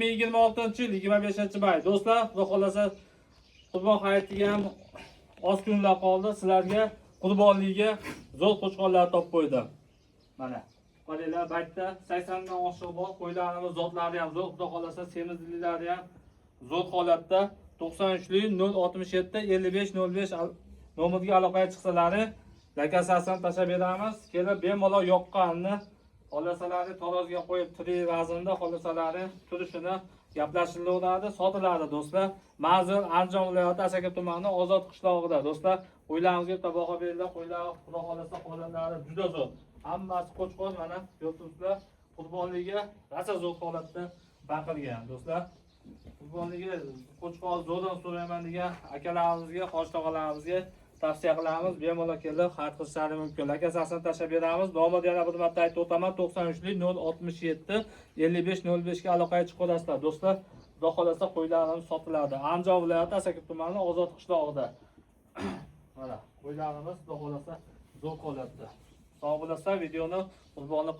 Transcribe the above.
2026-yil 25-may. Do'stlar, xudo xolasa Qurbon hayitiga ham oz kunlar qoldi. Sizlarga qurbonligiga zo'r qo'chqonlar topib qo'ydim. Mana, qaranglar, baytda 80 dan oshiq bor. Qo'ylarimiz zotlari ham zo'r, xudo xolasa semizliklari ham zo'r holatda. 93lik 067 55 05 nomeriga aloqaga chiqsalaring, lakasasini tashlab beramiz. Kelib bemalol yoqqanini xolasalari tarozga qo'yib, tiri vaznda xolasalari turishini gaplashilaveradi, sotiladi do'stlar. Manzil Andijon viloyati Asaka tumani Ozod qishlog'ida do'stlar. Qo'ylarimizga taboqa berildi. Qo'ylar xudo xolasa holatlari juda zo'r. Hammasi qo'chqon, mana ko'rsizlar. Qurbonligiga rosa zo'r holatda baqirgan do'stlar. Qurbonligiga qo'chqon zo'rdan so'rayman degan akalarimizga, xo'sh tog'alarimizga tavsiya qilamiz. Bemalol kelib xarid qilishlari mumkin. Lakasasini tashlab beramiz. Nomini yana bir marta aytib o'taman. 93lik 067 55 05 ga aloqaga chiqib olasizlar do'stlar. Xudo xolasa qo'ylarimiz sotiladi. Andijon viloyati Asaka tumani Ozod qishlog'ida. Mana qo'ylarimiz xudo xolasa zo'r holatda. Sog' bo'lasizlar, videoni qurbonlik